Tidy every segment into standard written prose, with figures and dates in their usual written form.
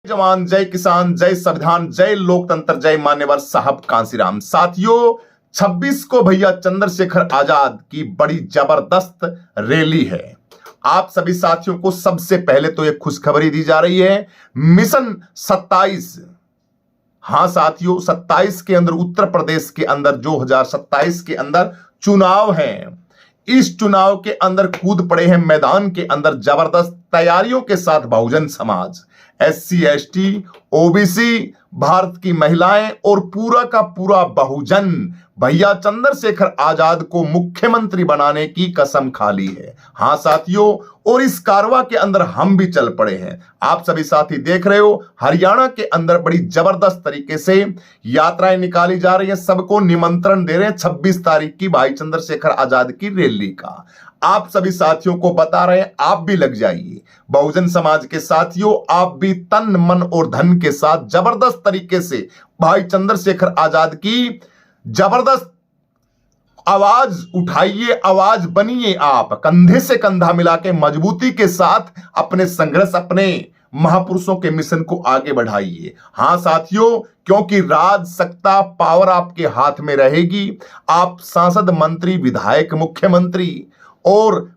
जवान, जय किसान, जय संविधान, जय लोकतंत्र, जय मान्यवर साहब कांसीराम। साथियों, 26 को भैया चंद्रशेखर आजाद की बड़ी जबरदस्त रैली है। आप सभी साथियों को सबसे पहले तो एक खुशखबरी दी जा रही है, मिशन 27। हां साथियों, 27 के अंदर उत्तर प्रदेश के अंदर 2027 के अंदर चुनाव है। इस चुनाव के अंदर कूद पड़े हैं मैदान के अंदर जबरदस्त तैयारियों के साथ Bahujan Samaj, SC ST OBC, Bharat की महिलाएं और पूरा का पूरा बहुजन भैया चंद्रशेखर आजाद को मुख्यमंत्री बनाने की कसम खा ली है। हां साथियों, और इस कारवा के अंदर हम भी चल पड़े हैं। आप सभी साथी देख रहे हो, हरियाणा के अंदर बड़ी जबरदस्त तरीके से यात्राएं निकाली जा रही हैं। सबको निमंत्रण दे रहे हैं 26 तारीख की भाई चंद्रशेखर आजाद की रैली का। आप सभी साथियों को बता रहे हैं, आप भी लग जाइए। बहुजन समाज के साथियों, आप भी तन मन और धन के साथ जबरदस्त तरीके से भाई चंद्रशेखर आजाद की जबरदस्त आवाज उठाइए, आवाज बनिए। आप कंधे से कंधा मिला के मजबूती के साथ अपने संघर्ष, अपने महापुरुषों के मिशन को आगे बढ़ाइए। हां साथियों, क्योंकि राज, सत्ता, पावर आपके हाथ में रहेगी। आप सांसद, मंत्री, विधायक, मुख्यमंत्री और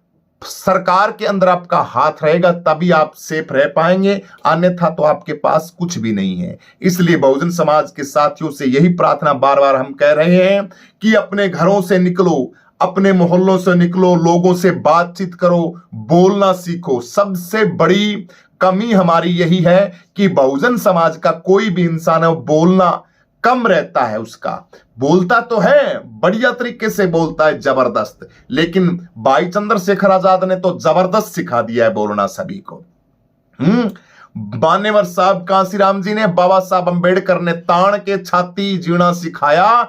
सरकार के अंदर आपका हाथ रहेगा, तभी आप सेफ रह पाएंगे, अन्यथा तो आपके पास कुछ भी नहीं है। इसलिए बहुजन समाज के साथियों से यही प्रार्थना बार बार हम कह रहे हैं कि अपने घरों से निकलो, अपने मोहल्लों से निकलो, लोगों से बातचीत करो, बोलना सीखो। सबसे बड़ी कमी हमारी यही है कि बहुजन समाज का कोई भी इंसान है, बोलना कम रहता है। उसका बोलता तो है, बढ़िया तरीके से बोलता है, जबरदस्त, लेकिन भाई चंद्रशेखर आजाद ने तो जबरदस्त सिखा दिया है बोलना सभी को। मान्यवर साहब कांसीराम जी ने, बाबा साहब अंबेडकर ने ताण के छाती जीना सिखाया,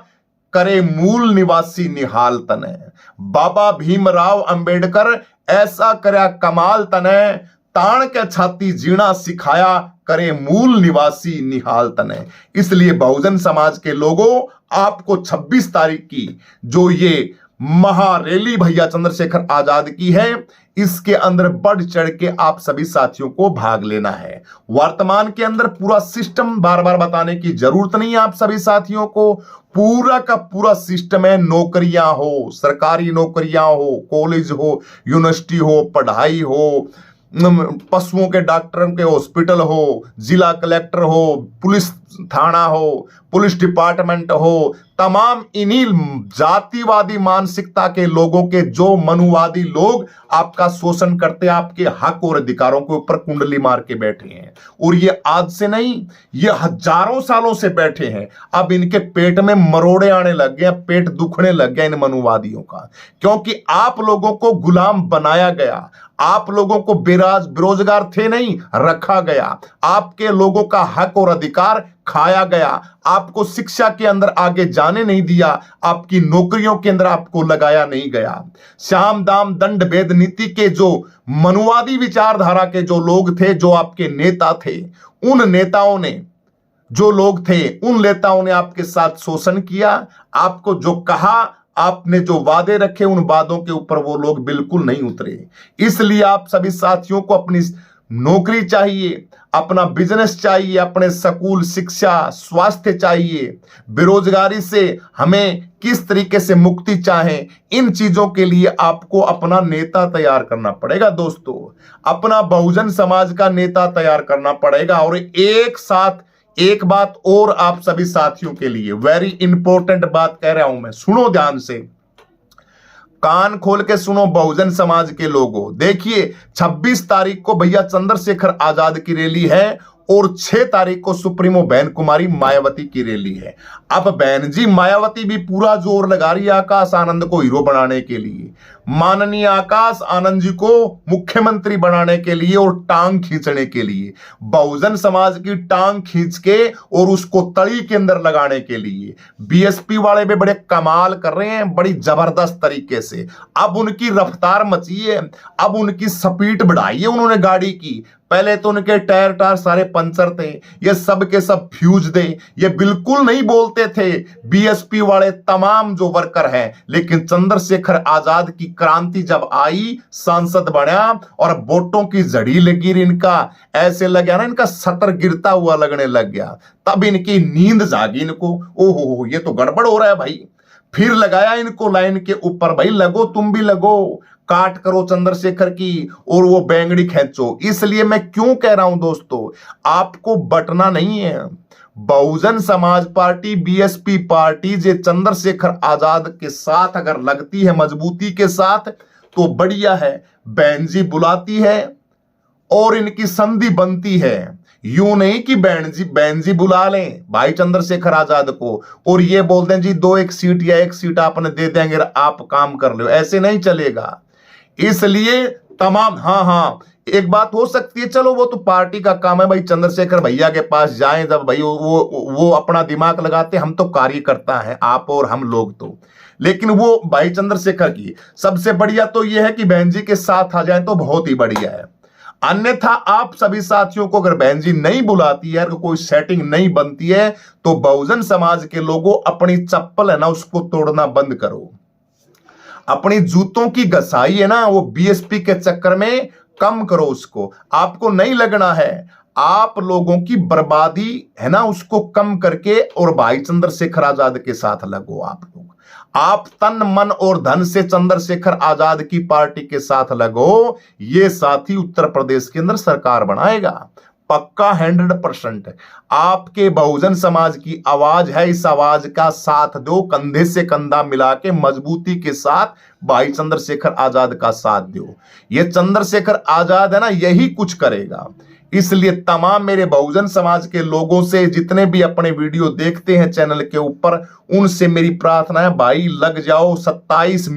करे मूल निवासी निहाल तने। बाबा भीमराव अंबेडकर ऐसा करया कमाल तने, ताण के छाती जीना सिखाया, करे मूल निवासी निहाल तने। इसलिए बहुजन समाज के लोगों, आपको 26 तारीख की जो ये महारैली भैया चंद्रशेखर आजाद की है, इसके अंदर बढ़ चढ़ के आप सभी साथियों को भाग लेना है। वर्तमान के अंदर पूरा सिस्टम बार बार बताने की जरूरत नहीं है आप सभी साथियों को। पूरा का पूरा सिस्टम है, नौकरियां हो, सरकारी नौकरियां हो, कॉलेज हो, यूनिवर्सिटी हो, पढ़ाई हो, पशुओं के डॉक्टर के हॉस्पिटल हो, जिला कलेक्टर हो, पुलिस थाना हो, पुलिस डिपार्टमेंट हो, तमाम इन्हीं जातिवादी मानसिकता के लोगों के, जो मनुवादी लोग आपका शोषण करते, आपके हक और अधिकारों के ऊपर कुंडली मार के बैठे हैं। और ये आज से नहीं, ये हजारों सालों से बैठे हैं। अब इनके पेट में मरोड़े आने लग गए, पेट दुखने लग गया इन मनुवादियों का, क्योंकि आप लोगों को गुलाम बनाया गया। आप लोगों को बेरोजगार थे नहीं, रखा गया। आपके लोगों का हक और अधिकार खाया गया। आपको शिक्षा के अंदर आगे जाने नहीं दिया, आपकी नौकरियों के अंदर आपको लगाया नहीं गया। साम दाम दंड भेद नीति के जो मनुवादी विचारधारा के जो लोग थे, जो आपके नेता थे, उन नेताओं ने, जो लोग थे, उन नेताओं ने आपके साथ शोषण किया। आपको जो कहा, आपने जो वादे रखे, उन वादों के ऊपर वो लोग बिल्कुल नहीं उतरे। इसलिए आप सभी साथियों को अपनी नौकरी चाहिए, अपना बिजनेस चाहिए, अपने स्कूल, शिक्षा, स्वास्थ्य चाहिए। बेरोजगारी से हमें किस तरीके से मुक्ति चाहें, इन चीजों के लिए आपको अपना नेता तैयार करना पड़ेगा दोस्तों। अपना बहुजन समाज का नेता तैयार करना पड़ेगा। और एक साथ एक बात और आप सभी साथियों के लिए, वेरी इंपॉर्टेंट बात कह रहा हूं मैं, सुनो ध्यान से, कान खोल के सुनो बहुजन समाज के लोगों। देखिए, 26 तारीख को भैया चंद्रशेखर आजाद की रैली है और 6 तारीख को सुप्रीमो बहन कुमारी मायावती की रैली है। अब बहन जी मायावती भी पूरा जोर लगा रही है आकाश आनंद को हीरो बनाने के लिए, माननीय आकाश आनंद जी को मुख्यमंत्री बनाने के लिए और टांग खींचने के लिए, बहुजन समाज की टांग खींच के और उसको तली के अंदर लगाने के लिए। बीएसपी वाले भी बड़े कमाल कर रहे हैं, बड़ी जबरदस्त तरीके से। अब उनकी रफ्तार मची है, अब उनकी स्पीड बढ़ाई है उन्होंने गाड़ी की। पहले तो उनके टायर टार सारे पंचर थे, ये सब के सब फ्यूज दे, ये बिल्कुल नहीं बोलते थे बीएसपी वाले तमाम जो वर्कर हैं। लेकिन चंद्रशेखर आजाद की क्रांति जब आई, सांसद बना और वोटों की झड़ी लगी, इनका ऐसे लग गया ना, इनका सटर गिरता हुआ लगने लग गया। तब इनकी नींद जागी, इनको ओहो ये तो गड़बड़ हो रहा है भाई। फिर लगाया इनको लाइन के ऊपर, भाई लगो तुम भी लगो, काट करो चंद्रशेखर की और वो बैंगड़ी खींचो। इसलिए मैं क्यों कह रहा हूं दोस्तों, आपको बटना नहीं है। Bahujan Samaj party BSP party जे चंद्रशेखर आजाद के साथ अगर लगती है मजबूती के साथ तो बढ़िया है। बहन जी बुलाती है और इनकी संधि बनती है। यूं नहीं कि बहन जी बुला लें भाई चंद्रशेखर आजाद को और ये बोलते हैं जी 2-1 सीट या 1 सीट आपने दे देंगे, आप काम कर लो, ऐसे नहीं चलेगा। इसलिए तमाम हाँ एक बात हो सकती है, चलो वो तो पार्टी का काम है भाई, चंद्रशेखर भैया के पास जाएं जब भाई वो अपना दिमाग लगाते, हम तो कार्यकर्ता हैं आप और हम लोग तो। लेकिन वो भाई चंद्रशेखर की सबसे बढ़िया तो ये है कि बहन जी के साथ आ जाए तो बहुत ही बढ़िया है। अन्यथा आप सभी साथियों को अगर बहन जी नहीं बुलाती है, अगर कोई सेटिंग नहीं बनती है, तो बहुजन समाज के लोगों अपनी चप्पल है ना उसको तोड़ना बंद करो। अपनी जूतों की घसाई है ना वो बीएसपी के चक्कर में कम करो उसको। आपको नहीं लगना है, आप लोगों की बर्बादी है ना उसको कम करके और भाई चंद्रशेखर आजाद के साथ लगो। आप तन मन और धन से चंद्रशेखर आजाद की पार्टी के साथ लगो। ये साथी उत्तर प्रदेश के अंदर सरकार बनाएगा पक्का 100%। आपके बहुजन समाज की आवाज है, इस आवाज का साथ दो, कंधे से कंधा मिला के मजबूती के साथ भाई चंद्रशेखर आजाद का साथ दो। ये चंद्रशेखर आजाद है ना यही कुछ करेगा। इसलिए तमाम मेरे बहुजन समाज के लोगों से, जितने भी अपने वीडियो देखते हैं चैनल के ऊपर, उनसे मेरी प्रार्थना है भाई लग जाओ। 27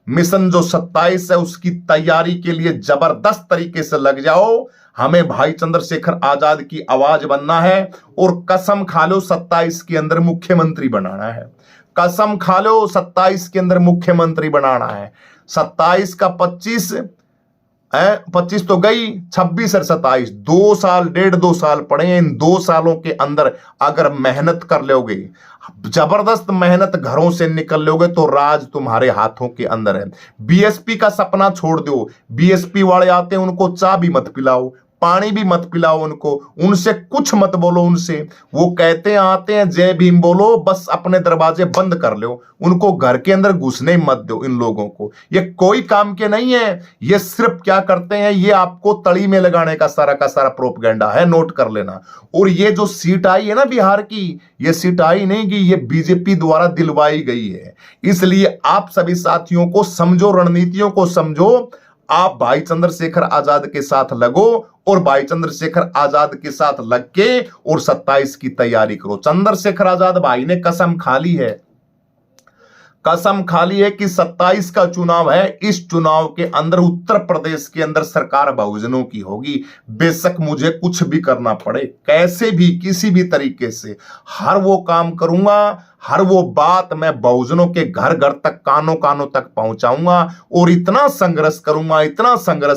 मिशन जो 27 है उसकी तैयारी के लिए जबरदस्त तरीके से लग जाओ। हमें भाई चंद्रशेखर आजाद की आवाज बनना है और कसम खा लो 27 के अंदर मुख्यमंत्री बनाना है। कसम खा लो 27 के अंदर मुख्यमंत्री बनाना है। 27 का 25 तो गई, 26 और 27 2 साल 1.5-2 साल पड़े। इन 2 सालों के अंदर अगर मेहनत कर लोगे, जबरदस्त मेहनत घरों से निकल लोगे तो राज तुम्हारे हाथों के अंदर है। बीएसपी का सपना छोड़ दो। बीएसपी वाले आते हैं उनको चाय भी मत पिलाओ, पानी भी मत पिलाओ, उनसे कुछ मत बोलो। उनसे वो कहते हैं आते हैं जय भीम बोलो, बस अपने दरवाजे बंद कर लो, उनको घर के अंदर घुसने मत दो। इन लोगों को ये कोई काम के नहीं है। ये सिर्फ क्या करते हैं, ये आपको तड़ी में लगाने का सारा प्रोपगेंडा है, नोट कर लेना। और ये जो सीट आई है ना बिहार की, ये सीट आई नहीं कि ये बीजेपी द्वारा दिलवाई गई है। इसलिए आप सभी साथियों को समझो, रणनीतियों को समझो। आप भाई चंद्रशेखर आजाद के साथ लगो और भाई चंद्रशेखर आजाद के साथ लग के और 27 की तैयारी करो। चंद्रशेखर आजाद भाई ने कसम खा ली है, कसम खा ली है कि 27 का चुनाव है, इस चुनाव के अंदर उत्तर प्रदेश के अंदर सरकार बहुजनों की होगी। बेशक मुझे कुछ भी करना पड़े, कैसे भी किसी भी तरीके से हर वो काम करूंगा, हर वो बात मैं बहुजनों के घर घर तक, कानों कानों तक पहुंचाऊंगा और इतना संघर्ष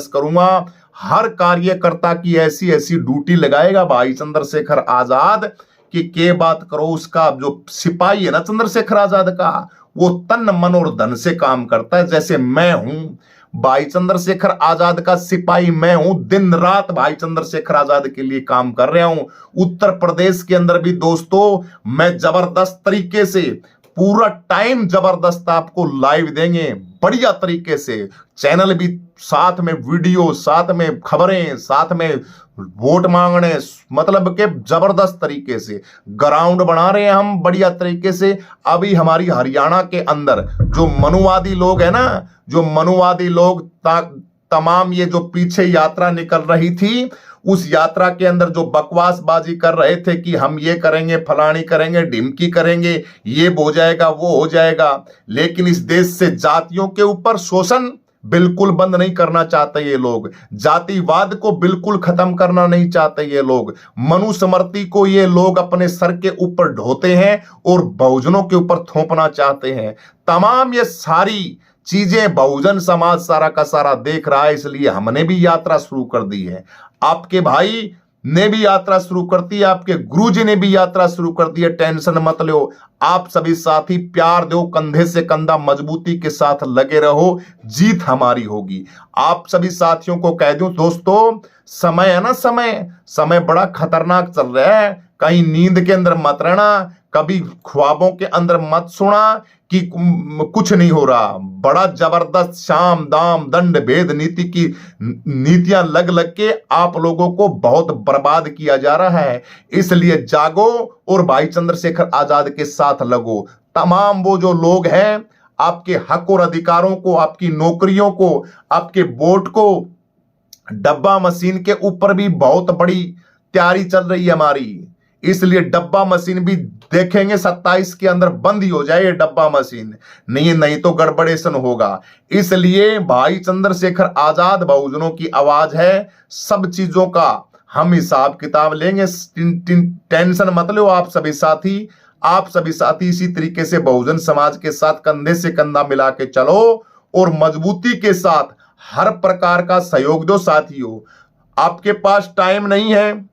करूंगा। हर कार्यकर्ता की ऐसी ड्यूटी लगाएगा भाई चंद्रशेखर आजाद कि के बात करो। उसका जो सिपाही है ना चंद्रशेखर आजाद का, वो तन मन और धन से काम करता है। जैसे मैं हूं भाई चंद्रशेखर आजाद का सिपाही, मैं हूं, दिन रात भाई चंद्रशेखर आजाद के लिए काम कर रहा हूं। उत्तर प्रदेश के अंदर भी दोस्तों मैं जबरदस्त तरीके से पूरा टाइम जबरदस्त आपको लाइव देंगे, बढ़िया तरीके से। चैनल भी साथ में, वीडियो साथ में, खबरें साथ में, वोट मांगने, मतलब के जबरदस्त तरीके से ग्राउंड बना रहे हैं हम बढ़िया तरीके से। अभी हमारी हरियाणा के अंदर जो मनुवादी लोग है ना, जो मनुवादी लोग तमाम ये जो पीछे यात्रा निकल रही थी, उस यात्रा के अंदर जो बकवासबाजी कर रहे थे कि हम ये करेंगे, फलानी करेंगे, ढिमकी करेंगे, ये हो जाएगा, वो हो जाएगा। लेकिन इस देश से जातियों के ऊपर शोषण बिल्कुल बंद नहीं करना चाहते ये लोग, जातिवाद को बिल्कुल खत्म करना नहीं चाहते ये लोग, मनुस्मृति को ये लोग अपने सर के ऊपर ढोते हैं और बहुजनों के ऊपर थोपना चाहते हैं। तमाम ये सारी चीजें बहुजन समाज सारा का सारा देख रहा है, इसलिए हमने भी यात्रा शुरू कर दी है। आपके भाई ने भी यात्रा शुरू कर दी, आपके गुरुजी ने भी यात्रा शुरू कर दी है। टेंशन मत लो, आप सभी साथी प्यार दो, कंधे से कंधा मजबूती के साथ लगे रहो, जीत हमारी होगी। आप सभी साथियों को कह दूं दोस्तों, समय है ना, समय बड़ा खतरनाक चल रहा है। कहीं नींद के अंदर मत रहना, कभी ख्वाबों के अंदर मत सुना कि कुछ नहीं हो रहा। बड़ा जबरदस्त शाम दाम दंड भेद नीति की नीतियां लग लग के आप लोगों को बहुत बर्बाद किया जा रहा है। इसलिए जागो और भाई चंद्रशेखर आजाद के साथ लगो। तमाम वो जो लोग हैं आपके हक और अधिकारों को, आपकी नौकरियों को, आपके वोट को, डब्बा मशीन के ऊपर भी बहुत बड़ी तैयारी चल रही है हमारी। इसलिए डब्बा मशीन भी देखेंगे 27 के अंदर बंद ही हो जाए ये डब्बा मशीन, नहीं तो गड़बड़ेशन होगा। इसलिए भाई चंद्रशेखर आजाद बहुजनों की आवाज है, सब चीजों का हम हिसाब किताब लेंगे। टेंशन मत लो आप सभी साथी इसी तरीके से बहुजन समाज के साथ कंधे से कंधा मिला के चलो और मजबूती के साथ हर प्रकार का सहयोग दो। साथियों, आपके पास टाइम नहीं है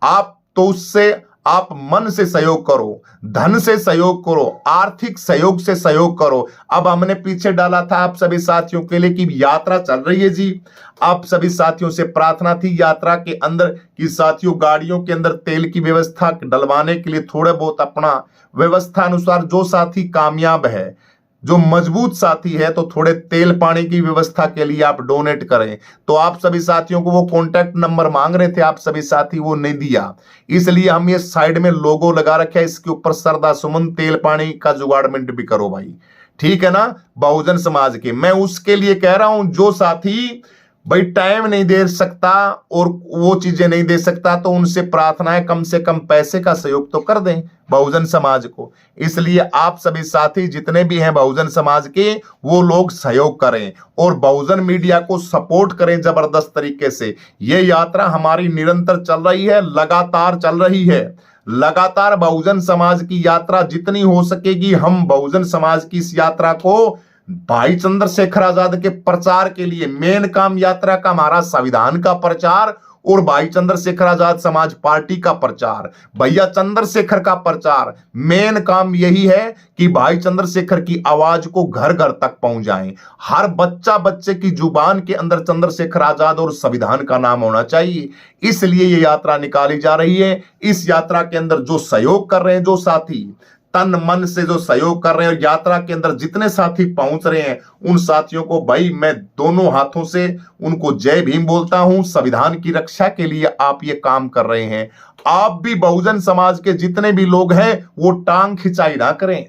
आप तो उससे आप मन से सहयोग करो, धन से सहयोग करो, आर्थिक सहयोग से सहयोग करो। अब हमने पीछे डाला था आप सभी साथियों के लिए कि यात्रा चल रही है जी। आप सभी साथियों से प्रार्थना थी यात्रा के अंदर कि साथियों गाड़ियों के अंदर तेल की व्यवस्था डलवाने के लिए थोड़े बहुत अपना व्यवस्था अनुसार जो साथी कामयाब है, जो मजबूत साथी है, तो थोड़े तेल पानी की व्यवस्था के लिए आप डोनेट करें। तो आप सभी साथियों को वो कॉन्टैक्ट नंबर मांग रहे थे आप सभी साथी, वो नहीं दिया। इसलिए हम ये साइड में लोगो लगा रखे है, इसके ऊपर सरदा सुमन तेल पानी का जुगाड़मेंट भी करो भाई, ठीक है ना, बहुजन समाज के। मैं उसके लिए कह रहा हूं जो साथी भाई टाइम नहीं दे सकता और वो चीजें नहीं दे सकता, तो उनसे प्रार्थना है कम से कम पैसे का सहयोग तो कर दें बहुजन समाज को। इसलिए आप सभी साथी जितने भी हैं बहुजन समाज के, वो लोग सहयोग करें और बहुजन मीडिया को सपोर्ट करें जबरदस्त तरीके से। ये यात्रा हमारी निरंतर चल रही है, लगातार चल रही है। लगातार बहुजन समाज की यात्रा जितनी हो सकेगी, हम बहुजन समाज की इस यात्रा को भाई चंद्रशेखर आजाद के प्रचार के लिए, मेन काम यात्रा का हमारा संविधान का प्रचार और भाई चंद्रशेखर आजाद समाज पार्टी का प्रचार, भैया चंद्रशेखर का प्रचार। मेन काम यही है कि भाई चंद्रशेखर की आवाज को घर घर तक पहुंचाएं। हर बच्चे की जुबान के अंदर चंद्रशेखर आजाद और संविधान का नाम होना चाहिए। इसलिए ये यात्रा निकाली जा रही है। इस यात्रा के अंदर जो सहयोग कर रहे हैं, जो साथी तन मन से जो सहयोग कर रहे हैं और यात्रा के अंदर जितने साथी पहुंच रहे हैं, उन साथियों को भाई मैं दोनों हाथों से उनको जय भीम बोलता हूं। संविधान की रक्षा के लिए आप ये काम कर रहे हैं। आप भी बहुजन समाज के जितने भी लोग हैं वो टांग खिंचाई ना करें,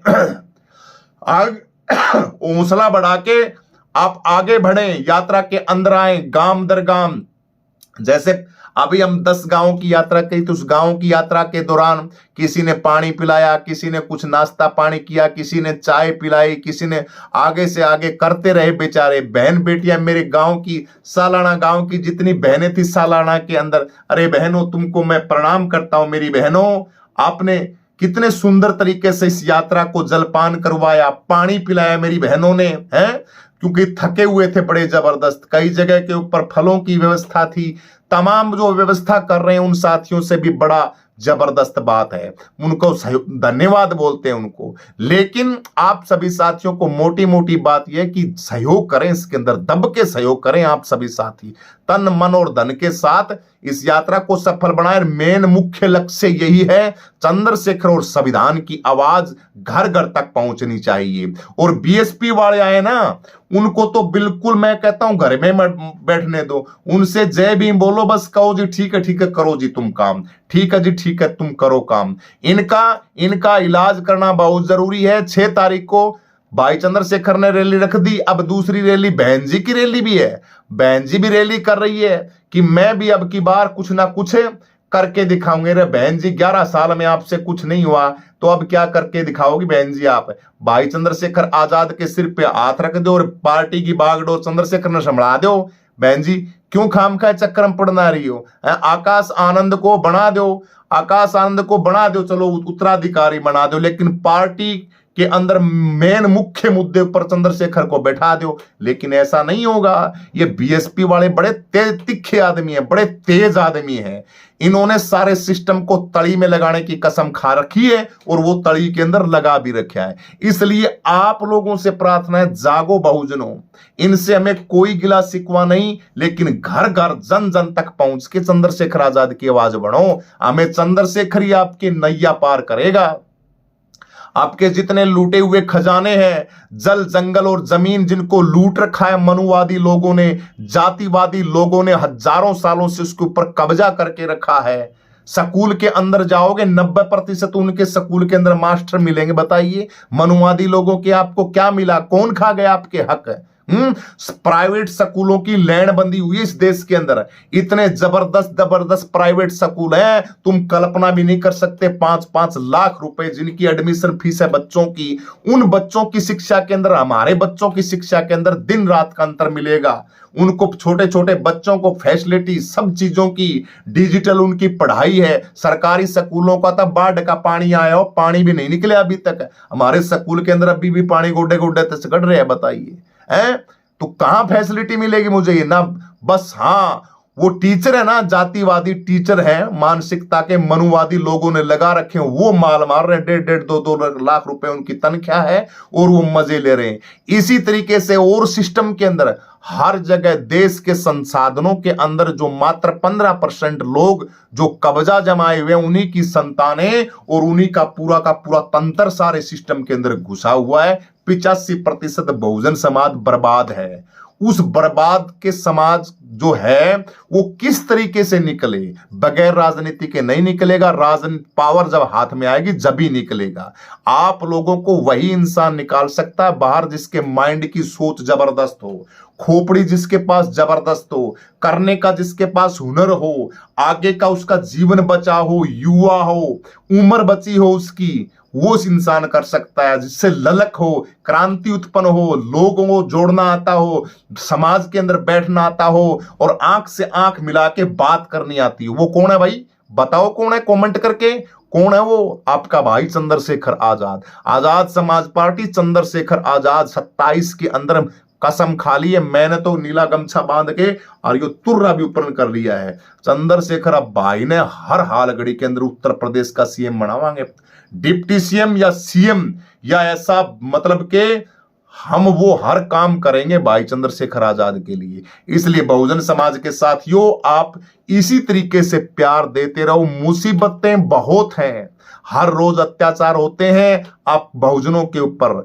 हौसला बढ़ा के आप आगे बढ़े, यात्रा के अंदर आए, गांव दर गांव। जैसे अभी हम 10 गांवों की यात्रा की, तो उस गांव की यात्रा के दौरान किसी ने पानी पिलाया, किसी ने कुछ नाश्ता पानी किया, किसी ने चाय पिलाई, किसी ने आगे से आगे करते रहे बेचारे। बहन बेटियां मेरे गांव की, सालाना गांव की जितनी बहनें थी सालाना के अंदर, अरे बहनों तुमको मैं प्रणाम करता हूं। मेरी बहनों, आपने कितने सुंदर तरीके से इस यात्रा को जलपान करवाया, पानी पिलाया मेरी बहनों ने, हैं, क्योंकि थके हुए थे बड़े जबरदस्त। कई जगह के ऊपर फलों की व्यवस्था थी। तमाम जो व्यवस्था कर रहे हैं उन साथियों से भी बड़ा जबरदस्त बात है, उनको धन्यवाद बोलते हैं उनको। लेकिन आप सभी साथियों को मोटी मोटी बात यह कि सहयोग करें, इसके अंदर दब के सहयोग करें। आप सभी साथी तन मन और धन के साथ इस यात्रा को सफल बनाएं। मेन मुख्य लक्ष्य यही है, चंद्रशेखर और संविधान की आवाज घर घर तक पहुंचनी चाहिए। और बीएसपी वाले आए ना, उनको तो बिल्कुल मैं कहता हूं घर में बैठने दो, उनसे जय भीम बोलो, बस कहो जी ठीक है करो जी तुम काम, ठीक है जी ठीक है तुम करो काम। इनका इलाज करना बहुत जरूरी है। 6 तारीख को भाई चंद्रशेखर ने रैली रख दी, अब दूसरी रैली बहन जी की रैली भी है। बहन जी भी रैली कर रही है कि मैं भी अब की बार कुछ ना कुछ करके दिखाऊंगे। रे बहन जी 11 साल में आपसे कुछ नहीं हुआ, तो अब क्या करके दिखाओगी बहन जी आप? भाई चंद्रशेखर आजाद के सिर पे हाथ रख दो और पार्टी की बागडोर चंद्रशेखर ने संभाला दो। बहन जी क्यों खामखा चक्कर में पड़ना रही हो? आकाश आनंद को बना दो, आकाश आनंद को बना दो, चलो उत्तराधिकारी बना दो, लेकिन पार्टी के अंदर मेन मुख्य मुद्दे पर चंद्रशेखर को बैठा दो, लेकिन ऐसा नहीं होगा। ये बीएसपी वाले बड़े तेज तिखे आदमी हैं, बड़े तेज आदमी हैं। इन्होंने सारे सिस्टम को तली में लगाने की कसम खा रखी है और वो तली के अंदर लगा भी रखा है। इसलिए आप लोगों से प्रार्थना है, जागो बहुजनों, इनसे हमें कोई गिला शिकवा नहीं, लेकिन घर घर जन जन तक पहुंच के चंद्रशेखर आजाद की आवाज बढ़ो। हमें चंद्रशेखर ही आपकी नैया पार करेगा। आपके जितने लूटे हुए खजाने हैं, जल जंगल और जमीन जिनको लूट रखा है मनुवादी लोगों ने, जातिवादी लोगों ने हजारों सालों से उसके ऊपर कब्जा करके रखा है। स्कूल के अंदर जाओगे 90% उनके स्कूल के अंदर मास्टर मिलेंगे। बताइए मनुवादी लोगों के आपको क्या मिला? कौन खा गया आपके हक? प्राइवेट स्कूलों की लैंड बंदी हुई इस देश के अंदर। इतने जबरदस्त जबरदस्त प्राइवेट स्कूल हैं, तुम कल्पना भी नहीं कर सकते। 5-5 लाख रुपए जिनकी एडमिशन फीस है बच्चों की, उन बच्चों की शिक्षा के अंदर हमारे बच्चों की शिक्षा के अंदर दिन रात का अंतर मिलेगा। उनको छोटे छोटे बच्चों को फैसिलिटी सब चीजों की, डिजिटल उनकी पढ़ाई है। सरकारी स्कूलों का तो बाढ़ का पानी आया हो, पानी भी नहीं निकले अभी तक। हमारे स्कूल के अंदर अभी भी पानी गोड्डे गोड्डे तक गड़ रहे हैं। बताइए तो कहां फैसिलिटी मिलेगी मुझे? ये ना बस हाँ वो टीचर है ना, जातिवादी टीचर है, मानसिकता के मनुवादी लोगों ने लगा रखे हैं, वो माल मार रहे हैं। 1.5-2 लाख रुपए उनकी तनख्वाह है और वो मजे ले रहे हैं। इसी तरीके से और सिस्टम के अंदर हर जगह देश के संसाधनों के अंदर जो मात्र 15% लोग जो कब्जा जमाए हुए उन्हीं की संतानें और उन्हीं का पूरा तंत्र सारे सिस्टम के अंदर घुसा हुआ है। 85% बहुजन समाज बर्बाद है। उस बर्बाद के समाज जो है वो किस तरीके से निकले? बगैर राजनीति के नहीं निकलेगा। राजनीति पावर जब हाथ में आएगी जब ही निकलेगा। आप लोगों को वही इंसान निकाल सकता है बाहर जिसके माइंड की सोच जबरदस्त हो, खोपड़ी जिसके पास जबरदस्त हो, करने का जिसके पास हुनर हो, आगे का उसका जीवन बचा हो, युवा हो, उम्र बची हो उसकी, वो उस इंसान कर सकता है। जिससे ललक हो, क्रांति उत्पन्न हो, लोगों को जोड़ना आता हो, समाज के अंदर बैठना आता हो और आंख से आंख मिला के बात करनी आती हो। वो कौन है भाई? बताओ कौन है, कमेंट करके। कौन है वो? आपका भाई चंद्रशेखर आजाद। आजाद समाज पार्टी चंद्रशेखर आजाद 27 के अंदर कसम खा ली है। मैंने तो नीला गमछा बांध के और ये तुर्रा भी ऊपर कर लिया है। चंद्रशेखर अब भाई ने हर हाल घड़ी के अंदर उत्तर प्रदेश का सीएम बनावांगे, डिप्टी सीएम या सीएम या ऐसा, मतलब के हम वो हर काम करेंगे भाई चंद्रशेखर आजाद के लिए। इसलिए बहुजन समाज के साथियों आप इसी तरीके से प्यार देते रहो। मुसीबतें बहुत हैं, हर रोज अत्याचार होते हैं। आप बहुजनों के ऊपर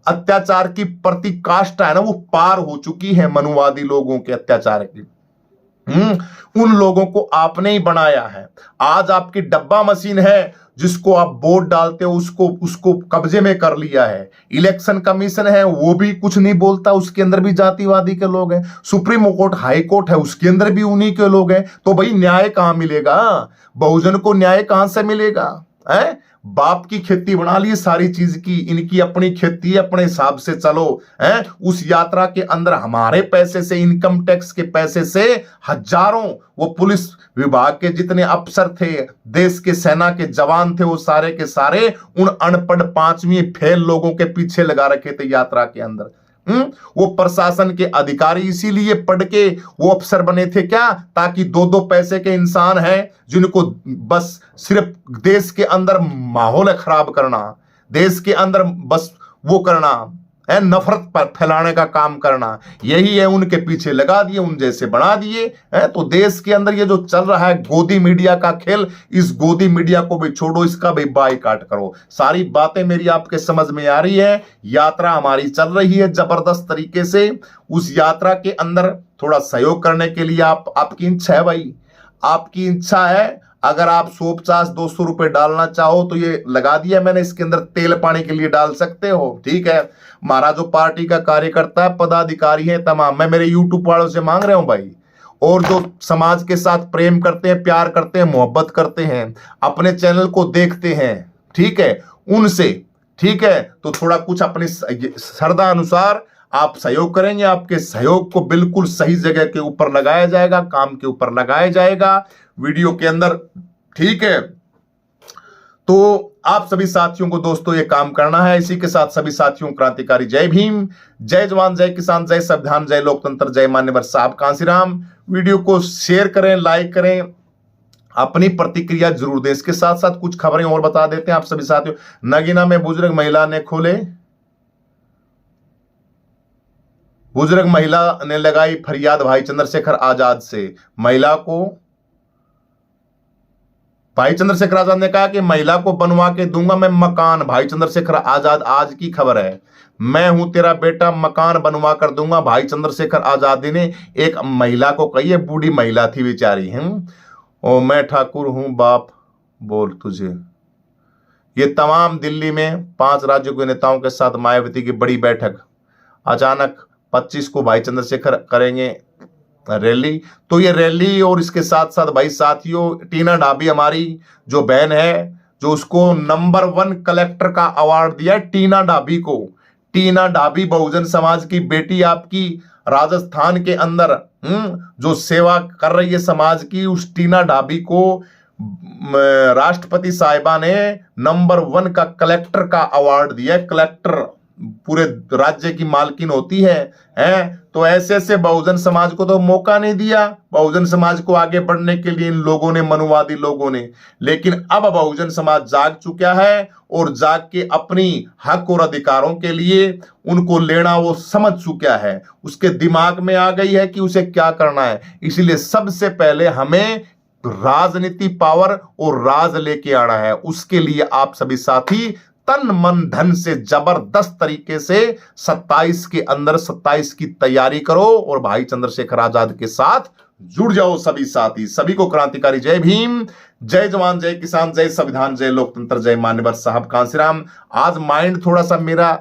अत्याचार की प्रतिकाष्ठा है ना वो पार हो चुकी है मनुवादी लोगों के अत्याचार की। उन लोगों को आपने ही बनाया है। आज आपकी डब्बा मशीन है जिसको आप वोट डालते हो उसको कब्जे में कर लिया है। इलेक्शन कमीशन है वो भी कुछ नहीं बोलता, उसके अंदर भी जातिवादी के लोग हैं। सुप्रीम कोर्ट हाई कोर्ट है उसके अंदर भी उन्हीं के लोग हैं। तो भाई न्याय कहां मिलेगा? बहुजन को न्याय कहां से मिलेगा? है बाप की खेती बना ली सारी चीज की, इनकी अपनी खेती अपने हिसाब से चलो। है उस यात्रा के अंदर हमारे पैसे से, इनकम टैक्स के पैसे से हजारों वो पुलिस विभाग के जितने अफसर थे, देश के सेना के जवान थे, वो सारे के सारे उन अनपढ़ 5वीं फेल लोगों के पीछे लगा रखे थे यात्रा के अंदर। वो प्रशासन के अधिकारी इसीलिए पढ़ के वो अफसर बने थे क्या? ताकि 2-2 पैसे के इंसान हैं जिनको बस सिर्फ देश के अंदर माहौल खराब करना, देश के अंदर बस वो करना है, नफरत पर फैलाने का काम करना, यही है। उनके पीछे लगा दिए, उन जैसे बना दिए है। तो देश के अंदर ये जो चल रहा है गोदी मीडिया का खेल, इस गोदी मीडिया को भी छोड़ो, इसका भी बायकॉट करो। सारी बातें मेरी आपके समझ में आ रही है। यात्रा हमारी चल रही है जबरदस्त तरीके से। उस यात्रा के अंदर थोड़ा सहयोग करने के लिए आपकी इच्छा है भाई, आपकी इच्छा है। अगर आप 150-200 रुपए डालना चाहो तो ये लगा दिया मैंने, इसके अंदर तेल पानी के लिए डाल सकते हो। ठीक है, हमारा जो पार्टी का कार्यकर्ता है, पदाधिकारी है तमाम, मैं मेरे यूट्यूब वालों से मांग रहा हूं भाई, और जो समाज के साथ प्रेम करते हैं, प्यार करते हैं, मोहब्बत करते हैं, अपने चैनल को देखते हैं, ठीक है, उनसे, ठीक है, तो थोड़ा कुछ अपनी श्रद्धा अनुसार आप सहयोग करेंगे। आपके सहयोग को बिल्कुल सही जगह के ऊपर लगाया जाएगा, काम के ऊपर लगाया जाएगा वीडियो के अंदर। ठीक है, तो आप सभी साथियों को दोस्तों ये काम करना है। इसी के साथ सभी साथियों क्रांतिकारी जय भीम, जय जवान, जय किसान, जय संविधान, जय लोकतंत्र, जय मान्यवर साहब कांशीराम। वीडियो को शेयर करें, लाइक करें, अपनी प्रतिक्रिया जरूर दें। इसके साथ साथ कुछ खबरें और बता देते हैं आप सभी साथियों। नगीना में बुजुर्ग महिला ने लगाई फरियाद भाई चंद्रशेखर आजाद से। भाई चंद्रशेखर आजाद ने कहा कि महिला को बनवा के दूंगा मैं मकान। भाई चंद्रशेखर आजाद, आज की खबर है, मैं हूं तेरा बेटा, मकान बनवा कर दूंगा। भाई चंद्रशेखर आजाद ने एक महिला को कही है, बूढ़ी महिला थी बेचारी, ओ मैं ठाकुर हूं, बाप बोल तुझे। ये तमाम दिल्ली में 5 राज्यों के नेताओं के साथ मायावती की बड़ी बैठक। अचानक 25 को भाई चंद्रशेखर करेंगे रैली। तो ये रैली और इसके साथ साथ भाई साथियों, टीना डाबी हमारी जो बहन है, जो उसको नंबर 1 कलेक्टर का अवार्ड दिया है टीना डाबी को। टीना डाबी बहुजन समाज की बेटी, आपकी राजस्थान के अंदर जो सेवा कर रही है समाज की, उस टीना डाबी को राष्ट्रपति साहिबा ने नंबर 1 का कलेक्टर का अवार्ड दिया है। कलेक्टर पूरे राज्य की मालकिन होती है। तो ऐसे बहुजन समाज को तो मौका नहीं दिया, बहुजन समाज को आगे बढ़ने के लिए इन लोगों ने, मनुवादी लोगों ने। लेकिन अब बहुजन समाज जाग चुका है और जाग के अपनी हक और अधिकारों के लिए उनको लेना वो समझ चुका है। उसके दिमाग में आ गई है कि उसे क्या करना है। इसीलिए सबसे पहले हमें राजनीति, पावर और राज लेके आना है। उसके लिए आप सभी साथी तन मन धन से जबरदस्त तरीके से 27 के अंदर 27 की तैयारी करो और भाई चंद्रशेखर आजाद के साथ जुड़ जाओ सभी साथी। सभी को क्रांतिकारी जय भीम, जय जवान, जय किसान, जय संविधान, जय लोकतंत्र, जय मान्यवर साहब कांशीराम। आज माइंड थोड़ा सा, मेरा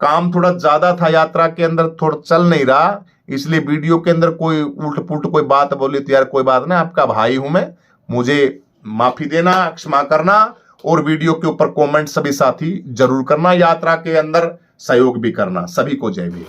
काम थोड़ा ज्यादा था, यात्रा के अंदर थोड़ा चल नहीं रहा, इसलिए वीडियो के अंदर कोई उल्ट पुल्ट कोई बात बोली तो यार कोई बात नहीं, आपका भाई हूं मैं, मुझे माफी देना, क्षमा करना। और वीडियो के ऊपर कमेंट सभी साथी जरूर करना, यात्रा के अंदर सहयोग भी करना। सभी को जय भीम।